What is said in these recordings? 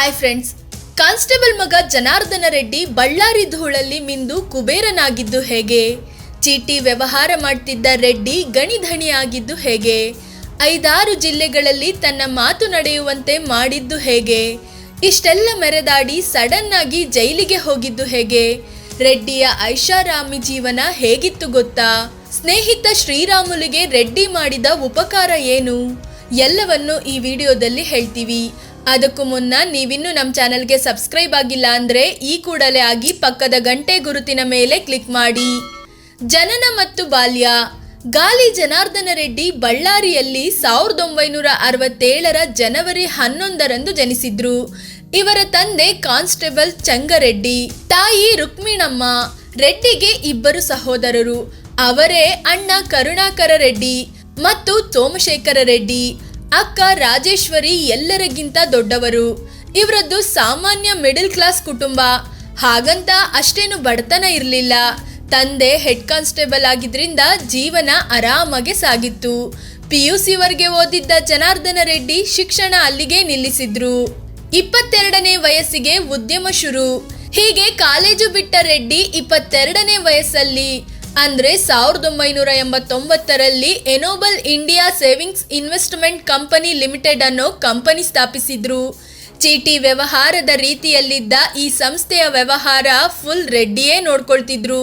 Hi friends, constable ಮಗ ಜನಾರ್ದನ ರೆಡ್ಡಿ ಬಳ್ಳಾರಿ ಧೂಳಲ್ಲಿ ಮಿಂದು ಕುಬೇರನಾಗಿದ್ದು ಹೇಗೆ? ಚೀಟಿ ವ್ಯವಹಾರ ಮಾಡ್ತಿದ್ದ ರೆಡ್ಡಿ ಗಣಿಧಣಿಯಾಗಿದ್ದು ಹೇಗೆ? 5-6 ಜಿಲ್ಲೆಗಳಲ್ಲಿ ತನ್ನ ಮಾತು ನಡೆಯುವಂತೆ ಮಾಡಿದ್ದು ಹೇಗೆ? ಇಷ್ಟೆಲ್ಲ ಮೆರೆದಾಡಿ ಸಡನ್ ಆಗಿ ಜೈಲಿಗೆ ಹೋಗಿದ್ದು ಹೇಗೆ? ರೆಡ್ಡಿಯ ಐಷಾರಾಮಿ ಜೀವನ ಹೇಗಿತ್ತು ಗೊತ್ತಾ? ಸ್ನೇಹಿತ ಶ್ರೀರಾಮುಲುಗೆ ರೆಡ್ಡಿ ಮಾಡಿದ ಉಪಕಾರ ಏನು? ಎಲ್ಲವನ್ನು ಈ ವಿಡಿಯೋದಲ್ಲಿ ಹೇಳ್ತೀವಿ. ಅದಕ್ಕೂ ಮುನ್ನ ನೀವಿನ್ನೂ ನಮ್ಮ ಚಾನಲ್ಗೆ ಸಬ್ಸ್ಕ್ರೈಬ್ ಆಗಿಲ್ಲ ಅಂದರೆ ಈ ಕೂಡಲೇ ಆಗಿ ಪಕ್ಕದ ಗಂಟೆ ಗುರುತಿನ ಮೇಲೆ ಕ್ಲಿಕ್ ಮಾಡಿ. ಜನನ ಮತ್ತು ಬಾಲ್ಯ. ಗಾಲಿ ಜನಾರ್ದನ ರೆಡ್ಡಿ ಬಳ್ಳಾರಿಯಲ್ಲಿ 1967 ಜನವರಿ 11ರಂದು ಜನಿಸಿದ್ರು. ಇವರ ತಂದೆ ಕಾನ್ಸ್ಟೇಬಲ್ ಚಂಗರೆಡ್ಡಿ, ತಾಯಿ ರುಕ್ಮಿಣಮ್ಮ. ರೆಡ್ಡಿಗೆ 2 ಸಹೋದರರು. ಅವರೇ ಅಣ್ಣ ಕರುಣಾಕರ ರೆಡ್ಡಿ ಮತ್ತು ಸೋಮಶೇಖರ ರೆಡ್ಡಿ. ಅಕ್ಕ ರಾಜೇಶ್ವರಿ ಎಲ್ಲರಿಗಿಂತ ದೊಡ್ಡವರು. ಇವರದ್ದು ಸಾಮಾನ್ಯ ಮಿಡಲ್ ಕ್ಲಾಸ್ ಕುಟುಂಬ. ಹಾಗಂತ ಅಷ್ಟೇನು ಬಡತನ ಇರಲಿಲ್ಲ. ತಂದೆ ಹೆಡ್ ಕಾನ್ಸ್ಟೇಬಲ್ ಆಗಿದ್ರಿಂದ ಜೀವನ ಆರಾಮಾಗೆ ಸಾಗಿತ್ತು. PUC ವರೆಗೆ ಓದಿದ್ದ ಜನಾರ್ದನ ರೆಡ್ಡಿ ಶಿಕ್ಷಣ ಅಲ್ಲಿಗೆ ನಿಲ್ಲಿಸಿದ್ರು. 22ನೇ ವಯಸ್ಸಿಗೆ ಉದ್ಯಮ ಶುರು. ಹೀಗೆ ಕಾಲೇಜು ಬಿಟ್ಟ ರೆಡ್ಡಿ 22ನೇ ವಯಸ್ಸಲ್ಲಿ ಅಂದ್ರೆ 1989ರಲ್ಲಿ Enable India Savings Investment Company Limited ಅನ್ನೋ ಕಂಪನಿ ಸ್ಥಾಪಿಸಿದ್ರು. ಚೀಟಿ ವ್ಯವಹಾರದ ರೀತಿಯಲ್ಲಿದ್ದ ಈ ಸಂಸ್ಥೆಯ ವ್ಯವಹಾರ ಫುಲ್ ರೆಡ್ಡಿಯೇ ನೋಡ್ಕೊಳ್ತಿದ್ರು.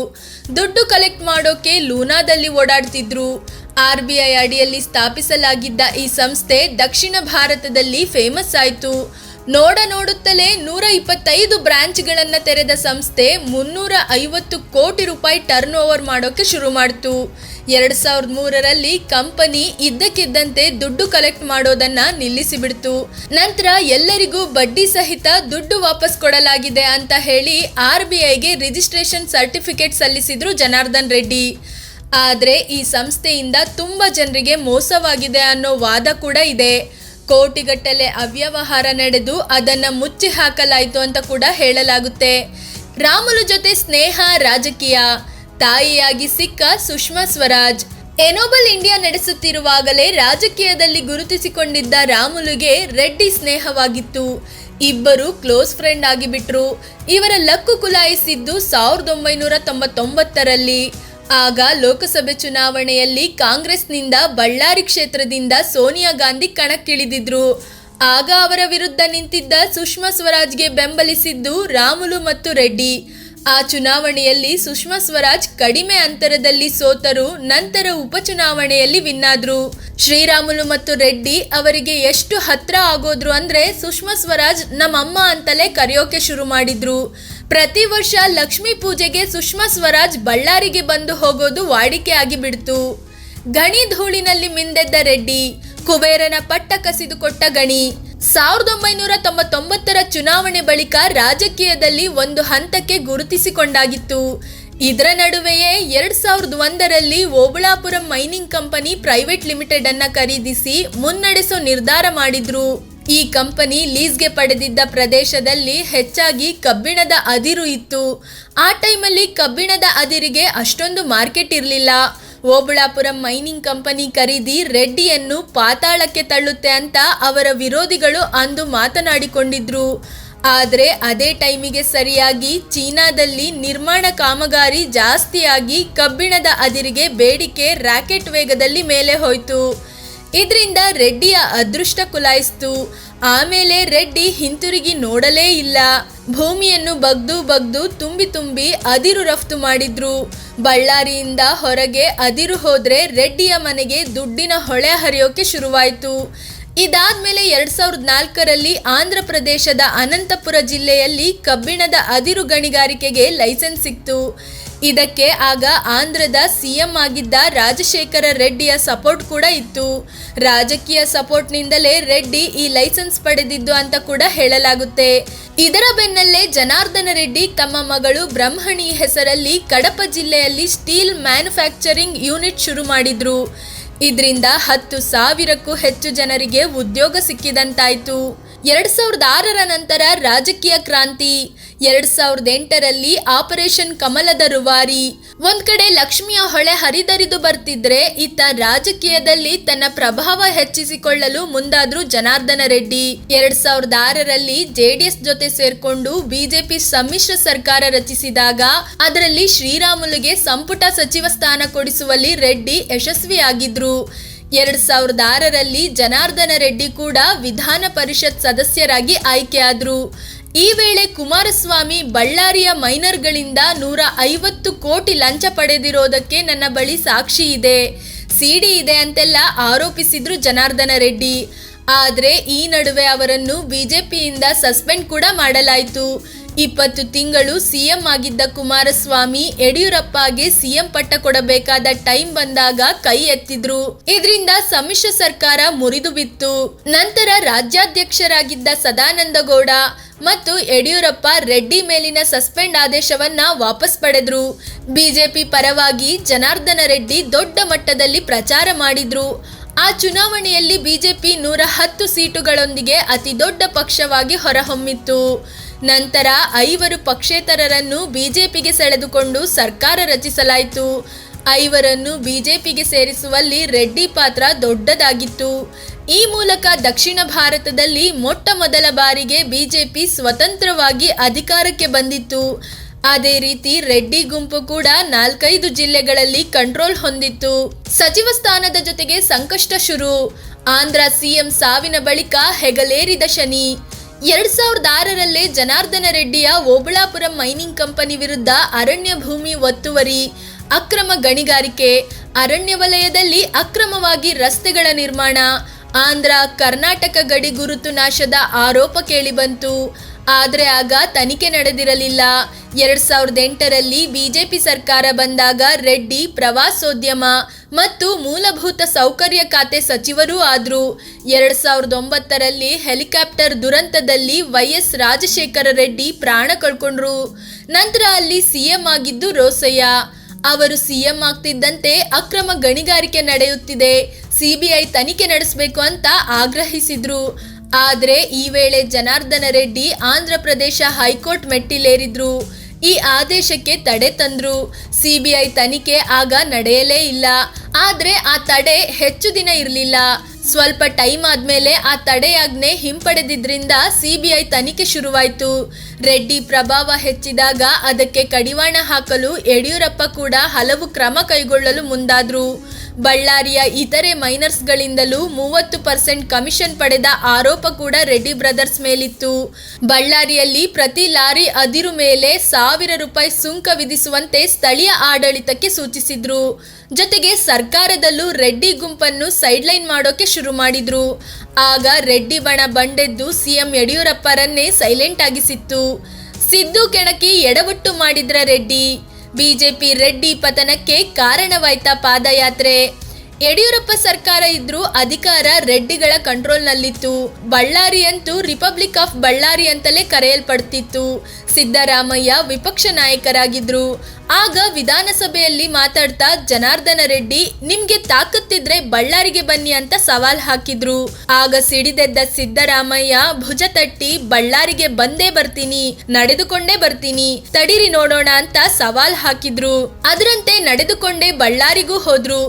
ದುಡ್ಡು ಕಲೆಕ್ಟ್ ಮಾಡೋಕೆ ಲೂನಾದಲ್ಲಿ ಓಡಾಡ್ತಿದ್ರು. RBI ಅಡಿಯಲ್ಲಿ ಸ್ಥಾಪಿಸಲಾಗಿದ್ದ ಈ ಸಂಸ್ಥೆ ದಕ್ಷಿಣ ಭಾರತದಲ್ಲಿ ಫೇಮಸ್ ಆಯಿತು. ನೋಡುತ್ತಲೇ 125 ಬ್ರಾಂಚ್ಗಳನ್ನು ತೆರೆದ ಸಂಸ್ಥೆ 350 ಕೋಟಿ ರೂಪಾಯಿ ಟರ್ನ್ ಓವರ್ ಮಾಡೋಕೆ ಶುರು ಮಾಡಿತು. 2003ರಲ್ಲಿ ಕಂಪನಿ ಇದ್ದಕ್ಕಿದ್ದಂತೆ ದುಡ್ಡು ಕಲೆಕ್ಟ್ ಮಾಡೋದನ್ನ ನಿಲ್ಲಿಸಿಬಿಡ್ತು. ನಂತರ ಎಲ್ಲರಿಗೂ ಬಡ್ಡಿ ಸಹಿತ ದುಡ್ಡು ವಾಪಸ್ ಕೊಡಲಾಗಿದೆ ಅಂತ ಹೇಳಿ RBIಗೆ ರಿಜಿಸ್ಟ್ರೇಷನ್ ಸರ್ಟಿಫಿಕೇಟ್ ಸಲ್ಲಿಸಿದ್ರು ಜನಾರ್ದನ್ ರೆಡ್ಡಿ. ಆದರೆ ಈ ಸಂಸ್ಥೆಯಿಂದ ತುಂಬ ಜನರಿಗೆ ಮೋಸವಾಗಿದೆ ಅನ್ನೋ ವಾದ ಕೂಡ ಇದೆ. ಕೋಟಿಗಟ್ಟಲೆ ಅವ್ಯವಹಾರ ನಡೆದು ಅದನ್ನು ಮುಚ್ಚಿ ಹಾಕಲಾಯಿತು ಅಂತ ಕೂಡ ಹೇಳಲಾಗುತ್ತೆ. ರಾಮುಲು ಜೊತೆ ಸ್ನೇಹ, ರಾಜಕೀಯ. ತಾಯಿಯಾಗಿ ಸಿಕ್ಕ ಸುಷ್ಮಾ ಸ್ವರಾಜ್. ಎನೋಬಲ್ ಇಂಡಿಯಾ ನಡೆಸುತ್ತಿರುವಾಗಲೇ ರಾಜಕೀಯದಲ್ಲಿ ಗುರುತಿಸಿಕೊಂಡಿದ್ದ ರಾಮುಲುಗೆ ರೆಡ್ಡಿ ಸ್ನೇಹವಾಗಿತ್ತು. ಇಬ್ಬರು ಕ್ಲೋಸ್ ಫ್ರೆಂಡ್ ಆಗಿಬಿಟ್ರು. ಇವರ ಲಕ್ಕು ಕುಲಾಯಿಸಿದ್ದು 1999ರಲ್ಲಿ. ಆಗ ಲೋಕಸಭೆ ಚುನಾವಣೆಯಲ್ಲಿ ಕಾಂಗ್ರೆಸ್ನಿಂದ ಬಳ್ಳಾರಿ ಕ್ಷೇತ್ರದಿಂದ ಸೋನಿಯಾ ಗಾಂಧಿ ಕಣಕ್ಕಿಳಿದಿದ್ರು. ಆಗ ಅವರ ವಿರುದ್ಧ ನಿಂತಿದ್ದ ಸುಷ್ಮಾ ಸ್ವರಾಜ್ಗೆ ಬೆಂಬಲಿಸಿದ್ದು ರಾಮುಲು ಮತ್ತು ರೆಡ್ಡಿ. ಆ ಚುನಾವಣೆಯಲ್ಲಿ ಸುಷ್ಮಾ ಸ್ವರಾಜ್ ಕಡಿಮೆ ಅಂತರದಲ್ಲಿ ಸೋತರು. ನಂತರ ಉಪಚುನಾವಣೆಯಲ್ಲಿ ವಿನ್ನಾದ್ರು. ಶ್ರೀರಾಮುಲು ಮತ್ತು ರೆಡ್ಡಿ ಅವರಿಗೆ ಎಷ್ಟು ಹತ್ರ ಆಗೋದ್ರು ಅಂದ್ರೆ ಸುಷ್ಮಾ ಸ್ವರಾಜ್ ನಮ್ಮಮ್ಮ ಅಂತಲೇ ಕರೆಯೋಕೆ ಶುರು ಮಾಡಿದ್ರು. ಪ್ರತಿ ವರ್ಷ ಲಕ್ಷ್ಮೀ ಪೂಜೆಗೆ ಸುಷ್ಮಾ ಸ್ವರಾಜ್ ಬಳ್ಳಾರಿಗೆ ಬಂದು ಹೋಗೋದು ವಾಡಿಕೆ ಆಗಿಬಿಡ್ತು. ಗಣಿ ಧೂಳಿನಲ್ಲಿ ಮಿಂದೆದ್ದ ರೆಡ್ಡಿ, ಕುಬೇರನ ಪಟ್ಟ ಕಸಿದುಕೊಟ್ಟ ಗಣಿ. 1999ರ ಚುನಾವಣೆ ಬಳಿಕ ರಾಜಕೀಯದಲ್ಲಿ ಒಂದು ಹಂತಕ್ಕೆ ಗುರುತಿಸಿಕೊಂಡಾಗಿತ್ತು. ಇದರ ನಡುವೆಯೇ 2001ರಲ್ಲಿ Obulapuram mining company private limited ಅನ್ನ ಖರೀದಿಸಿ ಮುನ್ನಡೆಸೋ ನಿರ್ಧಾರ ಮಾಡಿದ್ರು. ಈ ಕಂಪನಿ ಲೀಸ್ಗೆ ಪಡೆದಿದ್ದ ಪ್ರದೇಶದಲ್ಲಿ ಹೆಚ್ಚಾಗಿ ಕಬ್ಬಿಣದ ಅದಿರು ಇತ್ತು. ಆ ಟೈಮಲ್ಲಿ ಕಬ್ಬಿಣದ ಅದಿರಿಗೆ ಅಷ್ಟೊಂದು ಮಾರ್ಕೆಟ್ ಇರಲಿಲ್ಲ. ಓಬಳಾಪುರಂ ಮೈನಿಂಗ್ ಕಂಪನಿ ಖರೀದಿ ರೆಡ್ಡಿಯನ್ನು ಪಾತಾಳಕ್ಕೆ ತಳ್ಳುತ್ತೆ ಅಂತ ಅವರ ವಿರೋಧಿಗಳು ಅಂದು ಮಾತನಾಡಿಕೊಂಡಿದ್ರು. ಆದರೆ ಅದೇ ಟೈಮಿಗೆ ಸರಿಯಾಗಿ ಚೀನಾದಲ್ಲಿ ನಿರ್ಮಾಣ ಕಾಮಗಾರಿ ಜಾಸ್ತಿಯಾಗಿ ಕಬ್ಬಿಣದ ಅದಿರಿಗೆ ಬೇಡಿಕೆ ರಾಕೆಟ್ ವೇಗದಲ್ಲಿ ಮೇಲೆ ಹೋಯಿತು. ಇದರಿಂದ ರೆಡ್ಡಿಯ ಅದೃಷ್ಟ ಕುಲಾಯಿಸ್ತು. ಆಮೇಲೆ ರೆಡ್ಡಿ ಹಿಂತಿರುಗಿ ನೋಡಲೇ ಇಲ್ಲ. ಭೂಮಿಯನ್ನು ಬಗ್ದು ತುಂಬಿ ಅದಿರು ರಫ್ತು ಮಾಡಿದ್ರು. ಬಳ್ಳಾರಿಯಿಂದ ಹೊರಗೆ ಅದಿರು ಹೋದ್ರೆ ರೆಡ್ಡಿಯ ಮನೆಗೆ ದುಡ್ಡಿನ ಹೊಳೆ ಹರಿಯೋಕೆ ಶುರುವಾಯಿತು. ಇದಾದ್ಮೇಲೆ 2004ರಲ್ಲಿ ಆಂಧ್ರ ಪ್ರದೇಶದ ಅನಂತಪುರ ಜಿಲ್ಲೆಯಲ್ಲಿ ಕಬ್ಬಿಣದ ಅದಿರು ಗಣಿಗಾರಿಕೆಗೆ ಲೈಸೆನ್ಸ್ ಸಿಕ್ತು. ಇದಕ್ಕೆ ಆಗ ಆಂಧ್ರದ CM ಆಗಿದ್ದ ರಾಜಶೇಖರ ರೆಡ್ಡಿಯ ಸಪೋರ್ಟ್ ಕೂಡ ಇತ್ತು. ರಾಜಕೀಯ ಸಪೋರ್ಟ್ನಿಂದಲೇ ರೆಡ್ಡಿ ಈ ಲೈಸೆನ್ಸ್ ಪಡೆದಿದ್ದು ಅಂತ ಕೂಡ ಹೇಳಲಾಗುತ್ತೆ. ಇದರ ಬೆನ್ನಲ್ಲೇ ಜನಾರ್ದನ ರೆಡ್ಡಿ ತಮ್ಮ ಮಗಳು ಬ್ರಹ್ಮಣಿ ಹೆಸರಲ್ಲಿ ಕಡಪ ಜಿಲ್ಲೆಯಲ್ಲಿ ಸ್ಟೀಲ್ ಮ್ಯಾನುಫ್ಯಾಕ್ಚರಿಂಗ್ ಯೂನಿಟ್ ಶುರು ಮಾಡಿದ್ರು. ಇದರಿಂದ 10,000ಕ್ಕೂ ಹೆಚ್ಚು ಜನರಿಗೆ ಉದ್ಯೋಗ ಸಿಕ್ಕಿದಂತಾಯ್ತು. 2006ರ ನಂತರ ರಾಜಕೀಯ ಕ್ರಾಂತಿ. 2008ರಲ್ಲಿ ಆಪರೇಷನ್ ಕಮಲದ ರೂವಾರಿ. ಒಂದ್ ಕಡೆ ಲಕ್ಷ್ಮಿಯ ಹೊಳೆ ಹರಿದರಿದು ಬರ್ತಿದ್ರೆ, ಇತ್ತ ರಾಜಕೀಯದಲ್ಲಿ ತನ್ನ ಪ್ರಭಾವ ಹೆಚ್ಚಿಸಿಕೊಳ್ಳಲು ಮುಂದಾದ್ರು ಜನಾರ್ದನ ರೆಡ್ಡಿ. 2006ರಲ್ಲಿ ಜೆಡಿಎಸ್ ಜೊತೆ ಸೇರ್ಕೊಂಡು ಬಿಜೆಪಿ ಸಮ್ಮಿಶ್ರ ಸರ್ಕಾರ ರಚಿಸಿದಾಗ ಅದರಲ್ಲಿ ಶ್ರೀರಾಮುಲುಗೆ ಸಂಪುಟ ಸಚಿವ ಸ್ಥಾನ ಕೊಡಿಸುವಲ್ಲಿ ರೆಡ್ಡಿ ಯಶಸ್ವಿಯಾಗಿದ್ರು. 2006ರಲ್ಲಿ ಜನಾರ್ದನ ರೆಡ್ಡಿ ಕೂಡ ವಿಧಾನ ಪರಿಷತ್ ಸದಸ್ಯರಾಗಿ ಆಯ್ಕೆಯಾದ್ರು. ಈ ವೇಳೆ ಕುಮಾರಸ್ವಾಮಿ ಬಳ್ಳಾರಿಯ ಮೈನರ್ಗಳಿಂದ 150 ಕೋಟಿ ಲಂಚ ಪಡೆದಿರೋದಕ್ಕೆ ನನ್ನ ಬಳಿ ಸಾಕ್ಷಿ ಇದೆ, ಸಿಡಿ ಇದೆ ಅಂತೆಲ್ಲ ಆರೋಪಿಸಿದ್ರು ಜನಾರ್ದನ ರೆಡ್ಡಿ. ಆದ್ರೆ ಈ ನಡುವೆ ಅವರನ್ನು ಬಿಜೆಪಿಯಿಂದ ಸಸ್ಪೆಂಡ್ ಕೂಡ ಮಾಡಲಾಯಿತು. 20 ತಿಂಗಳು ಸಿಎಂ ಆಗಿದ್ದ ಕುಮಾರಸ್ವಾಮಿ ಯಡಿಯೂರಪ್ಪಗೆ ಸಿಎಂ ಪಟ್ಟ ಕೊಡಬೇಕಾದ ಟೈಮ್ ಬಂದಾಗ ಕೈ ಎತ್ತಿದ್ರು. ಇದರಿಂದ ಸಮ್ಮಿಶ್ರ ಸರ್ಕಾರ ಮುರಿದು ಬಿತ್ತು. ನಂತರ ರಾಜ್ಯಾಧ್ಯಕ್ಷರಾಗಿದ್ದ ಸದಾನಂದಗೌಡ ಮತ್ತು ಯಡಿಯೂರಪ್ಪ ರೆಡ್ಡಿ ಮೇಲಿನ ಸಸ್ಪೆಂಡ್ ಆದೇಶವನ್ನ ವಾಪಸ್ ಪಡೆದ್ರು. ಬಿಜೆಪಿ ಪರವಾಗಿ ಜನಾರ್ದನ ರೆಡ್ಡಿ ದೊಡ್ಡ ಮಟ್ಟದಲ್ಲಿ ಪ್ರಚಾರ ಮಾಡಿದ್ರು. ಆ ಚುನಾವಣೆಯಲ್ಲಿ ಬಿಜೆಪಿ 110 ಸೀಟುಗಳೊಂದಿಗೆ ಅತಿ ದೊಡ್ಡ ಪಕ್ಷವಾಗಿ ಹೊರಹೊಮ್ಮಿತ್ತು. ನಂತರ 5 ಪಕ್ಷೇತರರನ್ನು ಬಿಜೆಪಿಗೆ ಸೆಳೆದುಕೊಂಡು ಸರ್ಕಾರ ರಚಿಸಲಾಯಿತು. 5ರನ್ನು ಬಿಜೆಪಿಗೆ ಸೇರಿಸುವಲ್ಲಿ ರೆಡ್ಡಿ ಪಾತ್ರ ದೊಡ್ಡದಾಗಿತ್ತು. ಈ ಮೂಲಕ ದಕ್ಷಿಣ ಭಾರತದಲ್ಲಿ ಮೊಟ್ಟ ಮೊದಲ ಬಾರಿಗೆ ಬಿಜೆಪಿ ಸ್ವತಂತ್ರವಾಗಿ ಅಧಿಕಾರಕ್ಕೆ ಬಂದಿತ್ತು. ಅದೇ ರೀತಿ ರೆಡ್ಡಿ ಗುಂಪು ಕೂಡ 4-5 ಜಿಲ್ಲೆಗಳಲ್ಲಿ ಕಂಟ್ರೋಲ್ ಹೊಂದಿತ್ತು. ಸಚಿವ ಸ್ಥಾನದ ಜೊತೆಗೆ ಸಂಕಷ್ಟ ಶುರು. ಆಂಧ್ರ ಸಿಎಂ ಸಾವಿನ ಬಳಿಕ ಹೆಗಲೇರಿದ ಶನಿ. 2006ರಲ್ಲೇ ಜನಾರ್ದನ ರೆಡ್ಡಿಯ ಓಬಳಾಪುರಂ ಮೈನಿಂಗ್ ಕಂಪನಿ ವಿರುದ್ಧ ಅರಣ್ಯ ಭೂಮಿ ಒತ್ತುವರಿ, ಅಕ್ರಮ ಗಣಿಗಾರಿಕೆ, ಅರಣ್ಯ ವಲಯದಲ್ಲಿ ಅಕ್ರಮವಾಗಿ ರಸ್ತೆಗಳ ನಿರ್ಮಾಣ, ಆಂಧ್ರ ಕರ್ನಾಟಕ ಗಡಿ ಗುರುತು ನಾಶದ ಆರೋಪ ಕೇಳಿಬಂತು. ಆದರೆ ಆಗ ತನಿಖೆ ನಡೆದಿರಲಿಲ್ಲ. 2008ರಲ್ಲಿ ಬಿಜೆಪಿ ಸರ್ಕಾರ ಬಂದಾಗ ರೆಡ್ಡಿ ಪ್ರವಾಸೋದ್ಯಮ ಮತ್ತು ಮೂಲಭೂತ ಸೌಕರ್ಯ ಖಾತೆ ಸಚಿವರೂ ಆದ್ರು. 2009ರಲ್ಲಿ ಹೆಲಿಕಾಪ್ಟರ್ ದುರಂತದಲ್ಲಿ ವೈಎಸ್ ರಾಜಶೇಖರ ರೆಡ್ಡಿ ಪ್ರಾಣ ಕಳ್ಕೊಂಡ್ರು. ನಂತರ ಅಲ್ಲಿ ಸಿಎಂ ಆಗಿದ್ದು ರೋಸಯ್ಯ. ಅವರು ಸಿಎಂ ಆಗ್ತಿದ್ದಂತೆ ಅಕ್ರಮ ಗಣಿಗಾರಿಕೆ ನಡೆಯುತ್ತಿದೆ, ಸಿಬಿಐ ತನಿಖೆ ನಡೆಸಬೇಕು ಅಂತ ಆಗ್ರಹಿಸಿದ್ರು. ಆದರೆ ಈ ವೇಳೆ ಜನಾರ್ದನ ರೆಡ್ಡಿ ಆಂಧ್ರ ಪ್ರದೇಶ ಹೈಕೋರ್ಟ್ ಮೆಟ್ಟಿಲೇರಿದ್ರು. ಈ ಆದೇಶಕ್ಕೆ ತಡೆ ತಂದ್ರು. ಸಿಬಿಐ ತನಿಖೆ ಆಗ ನಡೆಯಲೇ ಇಲ್ಲ. ಆದ್ರೆ ಆ ತಡೆ ಹೆಚ್ಚು ದಿನ ಇರಲಿಲ್ಲ. ಸ್ವಲ್ಪ ಟೈಮ್ ಆದ್ಮೇಲೆ ಆ ತಡೆಯಾಜ್ಞೆ ಹಿಂಪಡೆದಿದ್ರಿಂದ ಸಿಬಿಐ ತನಿಖೆ ಶುರುವಾಯಿತು. ರೆಡ್ಡಿ ಪ್ರಭಾವ ಹೆಚ್ಚಿದಾಗ ಅದಕ್ಕೆ ಕಡಿವಾಣ ಹಾಕಲು ಯಡಿಯೂರಪ್ಪ ಕೂಡ ಹಲವು ಕ್ರಮ ಕೈಗೊಳ್ಳಲು ಮುಂದಾದ್ರು. ಬಳ್ಳಾರಿಯ ಇತರೆ ಮೈನರ್ಸ್ಗಳಿಂದಲೂ 30% ಕಮಿಷನ್ ಪಡೆದ ಆರೋಪ ಕೂಡ ರೆಡ್ಡಿ ಬ್ರದರ್ಸ್ ಮೇಲಿತ್ತು. ಬಳ್ಳಾರಿಯಲ್ಲಿ ಪ್ರತಿ ಲಾರಿ ಅದಿರು ಮೇಲೆ 1000 ರೂಪಾಯಿ ಸುಂಕ ವಿಧಿಸುವಂತೆ ಸ್ಥಳೀಯ ಆಡಳಿತಕ್ಕೆ ಸೂಚಿಸಿದ್ರು. ಜೊತೆಗೆ ಸರ್ಕಾರದಲ್ಲೂ ರೆಡ್ಡಿ ಗುಂಪನ್ನು ಸೈಡ್ಲೈನ್ ಮಾಡೋಕೆ ಶುರು ಮಾಡಿದ್ರು. ಆಗ ರೆಡ್ಡಿ ಬಣ ಬಂಡೆದ್ದು ಸಿಎಂ ಯಡಿಯೂರಪ್ಪರನ್ನೇ ಸೈಲೆಂಟ್ ಆಗಿಸಿತ್ತು. ಸಿದ್ದು ಕೆಣಕಿ ಎಡವಟ್ಟು ಮಾಡಿದ್ರ ರೆಡ್ಡಿ. ಬಿಜೆಪಿ ರೆಡ್ಡಿ ಪತನಕ್ಕೆ ಕಾರಣವಾಯ್ತಾ ಪಾದಯಾತ್ರೆ. ಯಡಿಯೂರಪ್ಪ ಸರ್ಕಾರ ಇದ್ರೂ ಅಧಿಕಾರ ರೆಡ್ಡಿಗಳ ಕಂಟ್ರೋಲ್ನಲ್ಲಿತ್ತು. ಬಳ್ಳಾರಿ ಅಂತೂ ರಿಪಬ್ಲಿಕ್ ಆಫ್ ಬಳ್ಳಾರಿ ಅಂತಲೇ ಕರೆಯಲ್ಪಡ್ತಿತ್ತು. ಸಿದ್ದರಾಮಯ್ಯ ವಿಪಕ್ಷ ನಾಯಕರಾಗಿದ್ರು. ಆಗ ವಿಧಾನಸಭೆಯಲ್ಲಿ ಮಾತಾಡ್ತಾ ಜನಾರ್ದನ ರೆಡ್ಡಿ ನಿಮ್ಗೆ ತಾಕತ್ತಿದ್ರೆ ಬಳ್ಳಾರಿಗೆ ಬನ್ನಿ ಅಂತ ಸವಾಲ್ ಹಾಕಿದ್ರು. ಆಗ ಸಿಡಿದೆದ್ದ ಸಿದ್ದರಾಮಯ್ಯ ಭುಜ ತಟ್ಟಿ ಬಳ್ಳಾರಿಗೆ ಬಂದೇ ಬರ್ತೀನಿ, ನಡೆದುಕೊಂಡೇ ಬರ್ತೀನಿ, ತಡೀರಿ ನೋಡೋಣ ಅಂತ ಸವಾಲ್ ಹಾಕಿದ್ರು. ಅದರಂತೆ ನಡೆದುಕೊಂಡೇ ಬಳ್ಳಾರಿಗೂ ಹೋದ್ರು.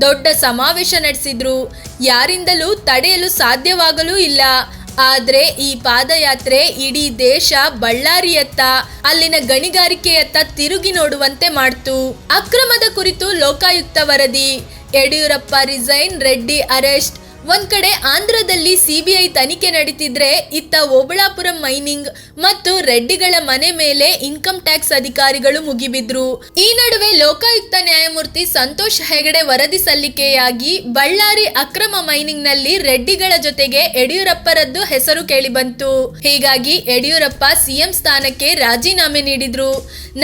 ದೊಡ್ಡ ಸಮಾವೇಶ ನಡೆಸಿದ್ರು. ಯಾರಿಂದಲೂ ತಡೆಯಲು ಸಾಧ್ಯವಾಗಲೂ ಇಲ್ಲ. ಆದ್ರೆ ಈ ಪಾದಯಾತ್ರೆ ಇಡೀ ದೇಶ ಬಳ್ಳಾರಿಯತ್ತ, ಅಲ್ಲಿನ ಗಣಿಗಾರಿಕೆಯತ್ತ ತಿರುಗಿ ನೋಡುವಂತೆ ಮಾಡ್ತು. ಅಕ್ರಮದ ಕುರಿತು ಲೋಕಾಯುಕ್ತ ವರದಿ. Yediyurappa resign, Reddy arrest. ಒಂದ್ ಕಡೆ ಆಂಧ್ರದಲ್ಲಿ ಸಿಬಿಐ ತನಿಖೆ ನಡೀತಿದ್ರೆ, ಇತ್ತ ಓಬಳಾಪುರಂ ಮೈನಿಂಗ್ ಮತ್ತು ರೆಡ್ಡಿಗಳ ಮನೆ ಮೇಲೆ ಇನ್ಕಮ್ ಟ್ಯಾಕ್ಸ್ ಅಧಿಕಾರಿಗಳು ಮುಗಿಬಿದ್ರು. ಈ ನಡುವೆ ಲೋಕಾಯುಕ್ತ ನ್ಯಾಯಮೂರ್ತಿ ಸಂತೋಷ್ ಹೆಗಡೆ ವರದಿ ಸಲ್ಲಿಕೆಯಾಗಿ ಬಳ್ಳಾರಿ ಅಕ್ರಮ ಮೈನಿಂಗ್ ನಲ್ಲಿ ರೆಡ್ಡಿಗಳ ಜೊತೆಗೆ ಯಡಿಯೂರಪ್ಪರದ್ದು ಹೆಸರು ಕೇಳಿಬಂತು. ಹೀಗಾಗಿ ಯಡಿಯೂರಪ್ಪ ಸಿಎಂ ಸ್ಥಾನಕ್ಕೆ ರಾಜೀನಾಮೆ ನೀಡಿದ್ರು.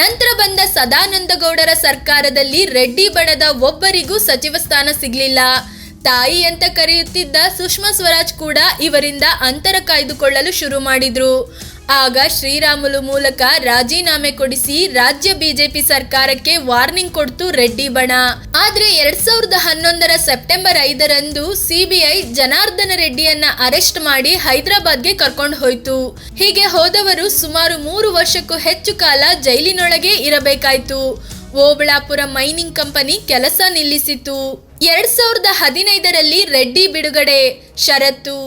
ನಂತರ ಬಂದ ಸದಾನಂದಗೌಡರ ಸರ್ಕಾರದಲ್ಲಿ ರೆಡ್ಡಿ ಬಣದ ಒಬ್ಬರಿಗೂ ಸಚಿವ ಸ್ಥಾನ ಸಿಗ್ಲಿಲ್ಲ. ತಾಯಿ ಅಂತ ಕರೆಯುತ್ತಿದ್ದ ಸುಷ್ಮಾ ಸ್ವರಾಜ್ ಕೂಡ ಇವರಿಂದ ಅಂತರ ಕಾಯ್ದುಕೊಳ್ಳಲು ಶುರು ಮಾಡಿದ್ರು. ಆಗ ಶ್ರೀರಾಮುಲು ಮೂಲಕ ರಾಜೀನಾಮೆ ಕೊಡಿಸಿ ರಾಜ್ಯ ಬಿಜೆಪಿ ಸರ್ಕಾರಕ್ಕೆ ವಾರ್ನಿಂಗ್ ಕೊಡ್ತು ರೆಡ್ಡಿ ಬಣ. ಆದ್ರೆ 2011 ಸೆಪ್ಟೆಂಬರ್ 5ರಂದು ಸಿಬಿಐ ಜನಾರ್ದನ ರೆಡ್ಡಿಯನ್ನ ಅರೆಸ್ಟ್ ಮಾಡಿ ಹೈದರಾಬಾದ್ಗೆ ಕರ್ಕೊಂಡು ಹೋಯ್ತು. ಹೀಗೆ ಹೋದವರು ಸುಮಾರು 3 ವರ್ಷಕ್ಕೂ ಹೆಚ್ಚು ಕಾಲ ಜೈಲಿನೊಳಗೆ ಇರಬೇಕಾಯ್ತು. ಓಬಳಾಪುರ ಮೈನಿಂಗ್ ಕಂಪನಿ ಕೆಲಸ ನಿಲ್ಲಿಸಿತು. 2015ರಲ್ಲಿ ರೆಡ್ಡಿ ಬಿಡುಗಡೆ ಷರತ್ತು,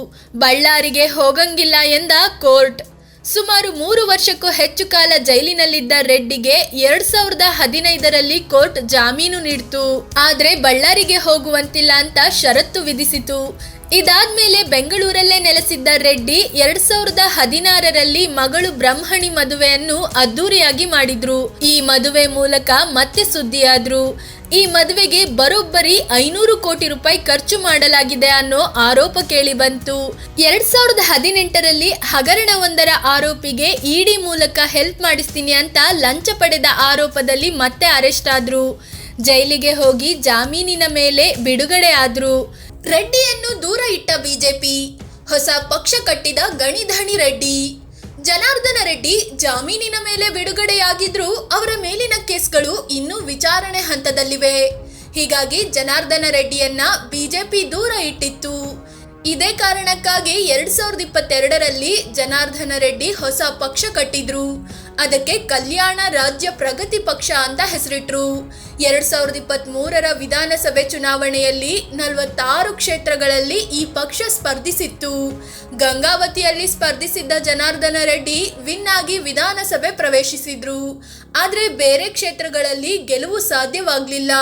ಬಳ್ಳಾರಿಗೆ ಹೋಗಂಗಿಲ್ಲ ಎಂದ ಕೋರ್ಟ್. ಸುಮಾರು 3 ವರ್ಷಕ್ಕೂ ಹೆಚ್ಚು ಕಾಲ ಜೈಲಿನಲ್ಲಿದ್ದ ರೆಡ್ಡಿಗೆ 2015ರಲ್ಲಿ ಕೋರ್ಟ್ ಜಾಮೀನು ನೀಡಿತು. ಆದ್ರೆ ಬಳ್ಳಾರಿಗೆ ಹೋಗುವಂತಿಲ್ಲ ಅಂತ ಷರತ್ತು ವಿಧಿಸಿತು. ಇದಾದ್ಮೇಲೆ ಬೆಂಗಳೂರಲ್ಲೇ ನೆಲೆಸಿದ್ದ ರೆಡ್ಡಿ 2016ರಲ್ಲಿ ಮಗಳು ಬ್ರಹ್ಮಣಿ ಮದುವೆಯನ್ನು ಅದ್ದೂರಿಯಾಗಿ ಮಾಡಿದ್ರು. ಈ ಮದುವೆ ಮೂಲಕ ಮತ್ತೆ ಸುದ್ದಿಯಾದ್ರು. ಈ ಮದುವೆಗೆ ಬರೋಬ್ಬರಿ 500 ಕೋಟಿ ರೂಪಾಯಿ ಖರ್ಚು ಮಾಡಲಾಗಿದೆ ಅನ್ನೋ ಆರೋಪ ಕೇಳಿ ಬಂತು. 2018ರಲ್ಲಿ ಹಗರಣವೊಂದರ ಆರೋಪಿಗೆ ಇಡಿ ಮೂಲಕ ಹೆಲ್ಪ್ ಮಾಡಿಸ್ತೀನಿ ಅಂತ ಲಂಚ ಪಡೆದ ಆರೋಪದಲ್ಲಿ ಮತ್ತೆ ಅರೆಸ್ಟ್ ಆದ್ರು. ಜೈಲಿಗೆ ಹೋಗಿ ಜಾಮೀನಿನ ಮೇಲೆ ಬಿಡುಗಡೆ ಆದ್ರು. ರೆಡ್ಡಿಯನ್ನು ದೂರ ಇಟ್ಟ ಬಿಜೆಪಿ, ಹೊಸ ಪಕ್ಷ ಕಟ್ಟಿದ ಗಣಿಧಣಿ ರೆಡ್ಡಿ. ಜನಾರ್ದನ ರೆಡ್ಡಿ ಜಾಮೀನಿನ ಮೇಲೆ ಬಿಡುಗಡೆಯಾಗಿದ್ರೂ ಅವರ ಮೇಲಿನ ಕೇಸ್ಗಳು ಇನ್ನೂ ವಿಚಾರಣೆ ಹಂತದಲ್ಲಿವೆ. ಹೀಗಾಗಿ ಜನಾರ್ದನ ರೆಡ್ಡಿಯನ್ನ ಬಿಜೆಪಿ ದೂರ ಇಟ್ಟಿತ್ತು. ಇದೇ ಕಾರಣಕ್ಕಾಗಿ 2022ರಲ್ಲಿ ಜನಾರ್ದನ ರೆಡ್ಡಿ ಹೊಸ ಪಕ್ಷ ಕಟ್ಟಿದ್ರು. ಅದಕ್ಕೆ ಕಲ್ಯಾಣ ರಾಜ್ಯ ಪ್ರಗತಿ ಪಕ್ಷ ಅಂತ ಹೆಸರಿಟ್ರು. 2023ರ ವಿಧಾನಸಭೆ ಚುನಾವಣೆಯಲ್ಲಿ 46 ಕ್ಷೇತ್ರಗಳಲ್ಲಿ ಈ ಪಕ್ಷ ಸ್ಪರ್ಧಿಸಿತ್ತು. ಗಂಗಾವತಿಯಲ್ಲಿ ಸ್ಪರ್ಧಿಸಿದ್ದ ಜನಾರ್ದನ ರೆಡ್ಡಿ ವಿನ್ ಆಗಿ ವಿಧಾನಸಭೆ ಪ್ರವೇಶಿಸಿದ್ರು. ಆದ್ರೆ ಬೇರೆ ಕ್ಷೇತ್ರಗಳಲ್ಲಿ ಗೆಲುವು ಸಾಧ್ಯವಾಗಲಿಲ್ಲ.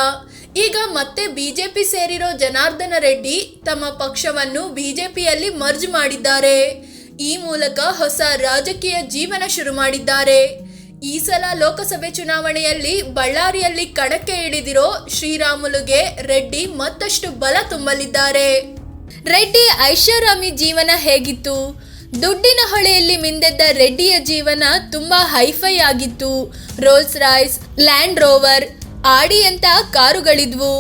ಈಗ ಮತ್ತೆ ಬಿಜೆಪಿ ಸೇರಿರೋ ಜನಾರ್ದನ ರೆಡ್ಡಿ ತಮ್ಮ ಪಕ್ಷವನ್ನು ಬಿಜೆಪಿಯಲ್ಲಿ ಮರ್ಜ್ ಮಾಡಿದ್ದಾರೆ. ಈ ಮೂಲಕ ಹೊಸ ರಾಜಕೀಯ ಜೀವನ ಶುರು ಮಾಡಿದ್ದಾರೆ. ಈ ಸಲ ಲೋಕಸಭೆ ಚುನಾವಣೆಯಲ್ಲಿ ಬಳ್ಳಾರಿಯಲ್ಲಿ ಕಣಕ್ಕೆ ಇಳಿದಿರೋ ಶ್ರೀರಾಮುಲುಗೆ ರೆಡ್ಡಿ ಮತ್ತಷ್ಟು ಬಲ ತುಂಬಲಿದ್ದಾರೆ. ರೆಡ್ಡಿ ಐಷಾರಾಮಿ ಜೀವನ ಹೇಗಿತ್ತು? ದುಡ್ಡಿನ ಹೊಳೆಯಲ್ಲಿ ಮಿಂದೆದ್ದ ರೆಡ್ಡಿಯ ಜೀವನ ತುಂಬಾ ಹೈಫೈ ಆಗಿತ್ತು. ರೋಲ್ಸ್ ರಾಯ್ಸ್, ಲ್ಯಾಂಡ್ ರೋವರ್, ಆಡಿ ಅಂತ ಕಾರುಗಳಿದ್ವು.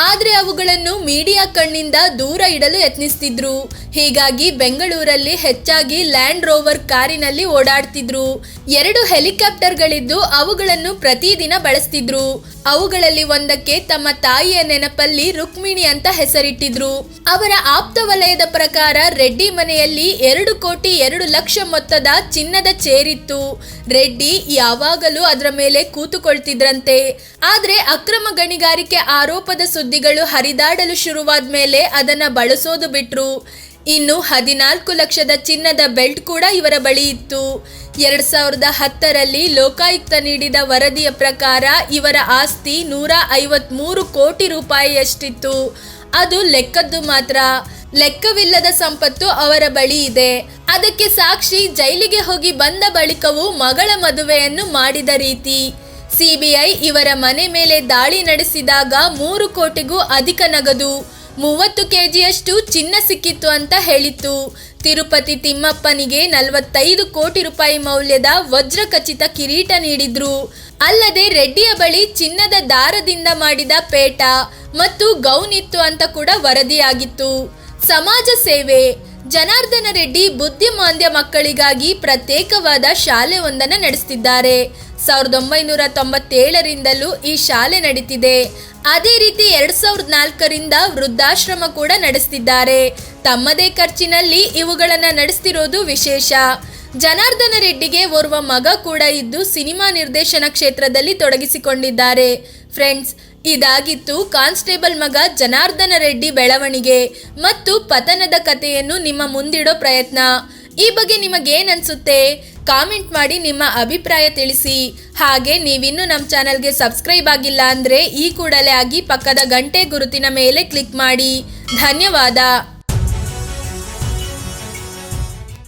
ಆದ್ರೆ ಅವುಗಳನ್ನು ಮೀಡಿಯಾ ಕಣ್ಣಿಂದ ದೂರ ಇಡಲು ಯತ್ನಿಸ್ತಿದ್ರು. ಹೀಗಾಗಿ ಬೆಂಗಳೂರಲ್ಲಿ ಹೆಚ್ಚಾಗಿ ಲ್ಯಾಂಡ್ ರೋವರ್ ಕಾರಿನಲ್ಲಿ ಓಡಾಡ್ತಿದ್ರು. 2 ಹೆಲಿಕಾಪ್ಟರ್ಗಳಿದ್ದು ಅವುಗಳನ್ನು ಪ್ರತಿದಿನ ಬಳಸ್ತಿದ್ರು. ಅವುಗಳಲ್ಲಿ ಒಂದಕ್ಕೆ ತಮ್ಮ ತಾಯಿಯ ನೆನಪಲ್ಲಿ ರುಕ್ಮಿಣಿ ಅಂತ ಹೆಸರಿಟ್ಟಿದ್ರು. ಅವರ ಆಪ್ತ ವಲಯದ ಪ್ರಕಾರ ರೆಡ್ಡಿ ಮನೆಯಲ್ಲಿ 2 ಕೋಟಿ 2 ಲಕ್ಷ ಮೊತ್ತದ ಚಿನ್ನದ ಚೇರಿತ್ತು. ರೆಡ್ಡಿ ಯಾವಾಗಲೂ ಅದರ ಮೇಲೆ ಕೂತುಕೊಳ್ತಿದ್ರಂತೆ. ಆದ್ರೆ ಅಕ್ರಮ ಗಣಿಗಾರಿಕೆ ಆರೋಪದ ಸುದ್ದಿಗಳು ಹರಿದಾಡಲು ಶುರುವಾದ ಮೇಲೆ ಅದನ್ನ ಬಳಸೋದು ಬಿಟ್ರು. ಇನ್ನು 14 ಲಕ್ಷದ ಚಿನ್ನದ ಬೆಲ್ಟ್ ಕೂಡ ಇವರ ಬಳಿ ಇತ್ತು. 2010ರಲ್ಲಿ ಲೋಕಾಯುಕ್ತ ನೀಡಿದ ವರದಿಯ ಪ್ರಕಾರ ಇವರ ಆಸ್ತಿ 153 ಕೋಟಿ ರೂಪಾಯಿಯಷ್ಟಿತ್ತು. ಅದು ಲೆಕ್ಕದ್ದು ಮಾತ್ರ. ಲೆಕ್ಕವಿಲ್ಲದ ಸಂಪತ್ತು ಅವರ ಬಳಿ ಇದೆ. ಅದಕ್ಕೆ ಸಾಕ್ಷಿ ಜೈಲಿಗೆ ಹೋಗಿ ಬಂದ ಬಳಿಕವೂ ಮಗಳ ಮದುವೆಯನ್ನು ಮಾಡಿದ ರೀತಿ. ಸಿಬಿಐ ಇವರ ಮನೆ ಮೇಲೆ ದಾಳಿ ನಡೆಸಿದಾಗ 3 ಕೋಟಿಗೂ ಅಧಿಕ ನಗದು, 30 ಕೆಜಿಯಷ್ಟು ಚಿನ್ನ ಸಿಕ್ಕಿತ್ತು ಅಂತ ಹೇಳಿತ್ತು. ತಿರುಪತಿ ತಿಮ್ಮಪ್ಪನಿಗೆ 45 ಕೋಟಿ ರೂಪಾಯಿ ಮೌಲ್ಯದ ವಜ್ರ ಖಚಿತ ಕಿರೀಟ ನೀಡಿದ್ರು. ಅಲ್ಲದೆ ರೆಡ್ಡಿಯ ಬಳಿ ಚಿನ್ನದ ದಾರದಿಂದ ಮಾಡಿದ ಪೇಟ ಮತ್ತು ಗೌನ್ ಇತ್ತು ಅಂತ ಕೂಡ ವರದಿಯಾಗಿತ್ತು. ಸಮಾಜ ಸೇವೆ. ಜನಾರ್ದನ ರೆಡ್ಡಿ ಬುದ್ಧಿಮಾಂದ್ಯ ಮಕ್ಕಳಿಗಾಗಿ ಪ್ರತ್ಯೇಕವಾದ ಶಾಲೆ ಒಂದನ್ನು ನಡೆಸ್ತಿದ್ದಾರೆ. 1997ರಿಂದಲೂ ಈ ಶಾಲೆ ನಡೀತಿದೆ. ಅದೇ ರೀತಿ 2004ರಿಂದ ವೃದ್ಧಾಶ್ರಮ ಕೂಡ ನಡೆಸ್ತಿದ್ದಾರೆ. ತಮ್ಮದೇ ಖರ್ಚಿನಲ್ಲಿ ಇವುಗಳನ್ನು ನಡೆಸ್ತಿರೋದು ವಿಶೇಷ. ಜನಾರ್ದನ ರೆಡ್ಡಿಗೆ ಓರ್ವ ಮಗ ಕೂಡ ಇದ್ದು ಸಿನಿಮಾ ನಿರ್ದೇಶನ ಕ್ಷೇತ್ರದಲ್ಲಿ ತೊಡಗಿಸಿಕೊಂಡಿದ್ದಾರೆ. ಫ್ರೆಂಡ್ಸ್, ಇದಾಗಿತ್ತು ಕಾನ್ಸ್ಟೇಬಲ್ ಮಗ ಜನಾರ್ದನ ರೆಡ್ಡಿ ಬೆಳವಣಿಗೆ ಮತ್ತು ಪತನದ ಕಥೆಯನ್ನು ನಿಮ್ಮ ಮುಂದಿಡೋ ಪ್ರಯತ್ನ. ಈ ಬಗ್ಗೆ ನಿಮಗೇನನ್ಸುತ್ತೆ? ಕಾಮೆಂಟ್ ಮಾಡಿ ನಿಮ್ಮ ಅಭಿಪ್ರಾಯ ತಿಳಿಸಿ. ಹಾಗೆ ನೀವಿನ್ನೂ ನಮ್ಮ ಚಾನಲ್ಗೆ ಸಬ್ಸ್ಕ್ರೈಬ್ ಆಗಿಲ್ಲ ಅಂದರೆ ಈ ಕೂಡಲೇ ಆಗಿ ಪಕ್ಕದ ಗಂಟೆ ಗುರುತಿನ ಮೇಲೆ ಕ್ಲಿಕ್ ಮಾಡಿ. ಧನ್ಯವಾದ.